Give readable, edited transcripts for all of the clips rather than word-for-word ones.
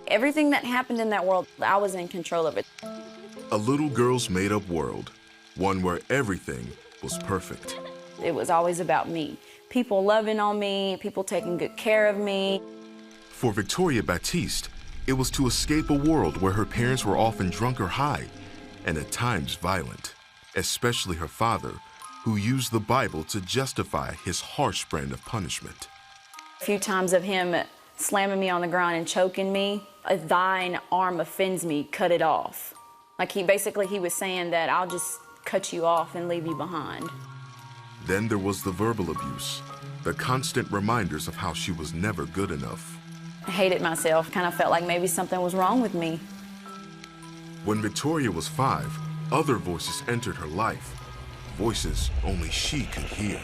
Everything that happened in that world, I was in control of it. A little girl's made-up world, one where everything was perfect. It was always about me. People loving on me, people taking good care of me. For Victoria Baptiste, it was to escape a world where her parents were often drunk or high, and at times violent, especially her father, who used the Bible to justify his harsh brand of punishment. A few times of him slamming me on the ground and choking me. If thine arm offends me, cut it off. Like he was saying that I'll just cut you off and leave you behind. Then there was the verbal abuse, the constant reminders of how she was never good enough. I hated myself, kind of felt like maybe something was wrong with me. When Victoria was 5, other voices entered her life, voices only she could hear.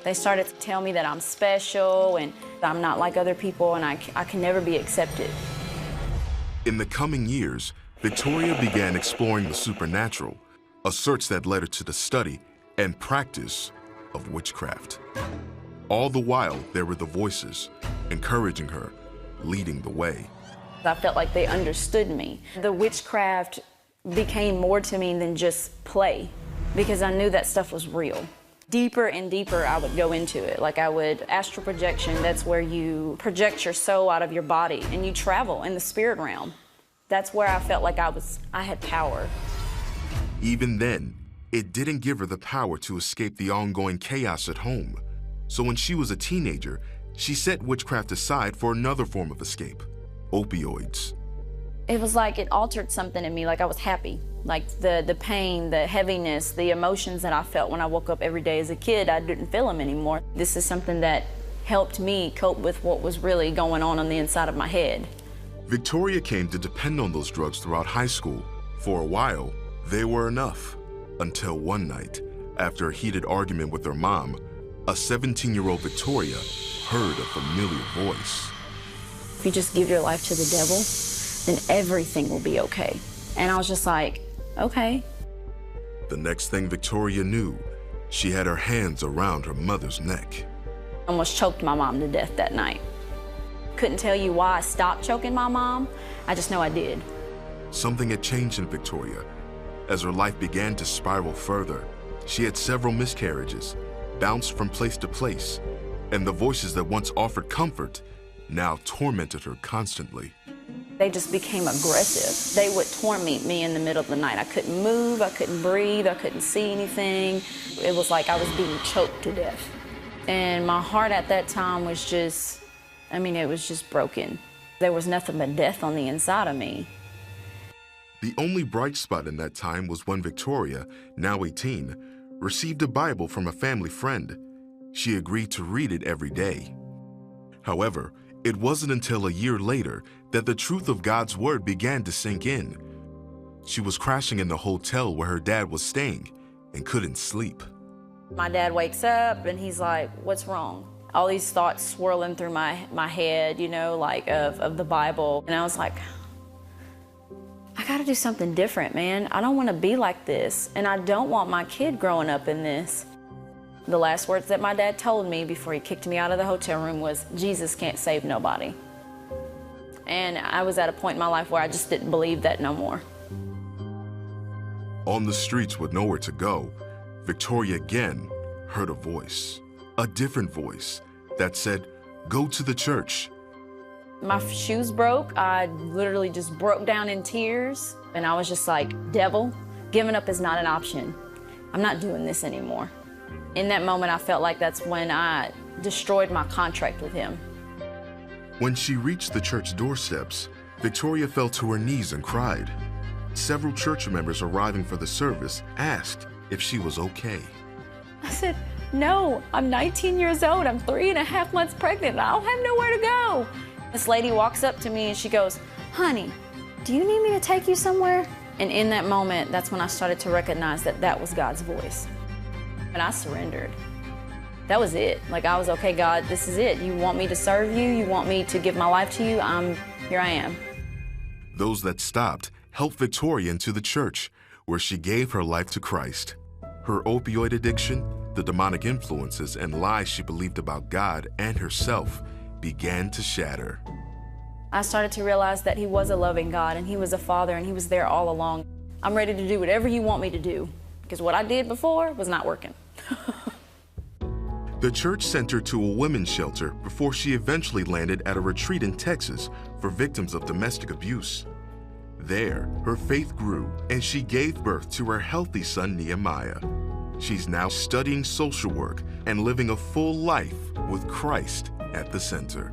They started to tell me that I'm special and I'm not like other people and I can never be accepted. In the coming years, Victoria began exploring the supernatural, a search that led her to the study and practice of witchcraft. All the while, there were the voices, encouraging her, leading the way. I felt like they understood me. The witchcraft became more to me than just play, because I knew that stuff was real. Deeper and deeper I would go into it. Like I would astral projection, that's where you project your soul out of your body and you travel in the spirit realm. That's where I felt like I had power. Even then, it didn't give her the power to escape the ongoing chaos at home. So when she was a teenager, she set witchcraft aside for another form of escape, opioids. It was like it altered something in me, like I was happy. Like the pain, the heaviness, the emotions that I felt when I woke up every day as a kid, I didn't feel them anymore. This is something that helped me cope with what was really going on the inside of my head. Victoria came to depend on those drugs throughout high school. For a while, they were enough. Until one night, after a heated argument with her mom, a 17-year-old Victoria heard a familiar voice. If you just give your life to the devil, then everything will be okay. And I was just like, okay. The next thing Victoria knew, she had her hands around her mother's neck. I almost choked my mom to death that night. Couldn't tell you why I stopped choking my mom. I just know I did. Something had changed in Victoria. As her life began to spiral further, she had several miscarriages, bounced from place to place, and the voices that once offered comfort now tormented her constantly. They just became aggressive. They would torment me in the middle of the night. I couldn't move, I couldn't breathe, I couldn't see anything. It was like I was being choked to death. And my heart at that time was just, it was just broken. There was nothing but death on the inside of me. The only bright spot in that time was when Victoria, now 18, received a Bible from a family friend. She agreed to read it every day. However, it wasn't until a year later that the truth of God's word began to sink in. She was crashing in the hotel where her dad was staying and couldn't sleep. My dad wakes up and he's like, "What's wrong?" All these thoughts swirling through my head, of the Bible. And I was like, I gotta do something different, man. I don't wanna be like this, and I don't want my kid growing up in this. The last words that my dad told me before he kicked me out of the hotel room was, "Jesus can't save nobody." And I was at a point in my life where I just didn't believe that no more. On the streets with nowhere to go, Victoria again heard a voice, a different voice that said, "Go to the church." My shoes broke. I literally just broke down in tears. And I was just like, devil, giving up is not an option. I'm not doing this anymore. In that moment, I felt like that's when I destroyed my contract with him. When she reached the church doorsteps, Victoria fell to her knees and cried. Several church members arriving for the service asked if she was okay. I said, no, I'm 19 years old. I'm 3.5 months pregnant. I don't have nowhere to go. This lady walks up to me and she goes, "Honey, do you need me to take you somewhere?" And in that moment, that's when I started to recognize that that was God's voice. And I surrendered. That was it. Like, I was, okay, God, this is it. You want me to serve you? You want me to give my life to you? Here I am. Those that stopped helped Victoria into the church, where she gave her life to Christ. Her opioid addiction, the demonic influences and lies she believed about God and herself began to shatter. I started to realize that He was a loving God, and He was a Father, and He was there all along. I'm ready to do whatever you want me to do, because what I did before was not working. The church sent her to a women's shelter before she eventually landed at a retreat in Texas for victims of domestic abuse. There, her faith grew, and she gave birth to her healthy son, Nehemiah. She's now studying social work and living a full life with Christ at the center.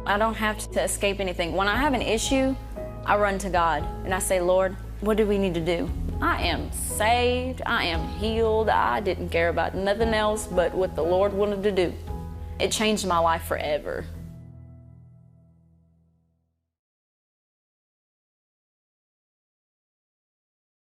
I don't have to escape anything. When I have an issue, I run to God, and I say, Lord, what do we need to do? I am saved, I am healed, I didn't care about nothing else but what the Lord wanted to do. It changed my life forever.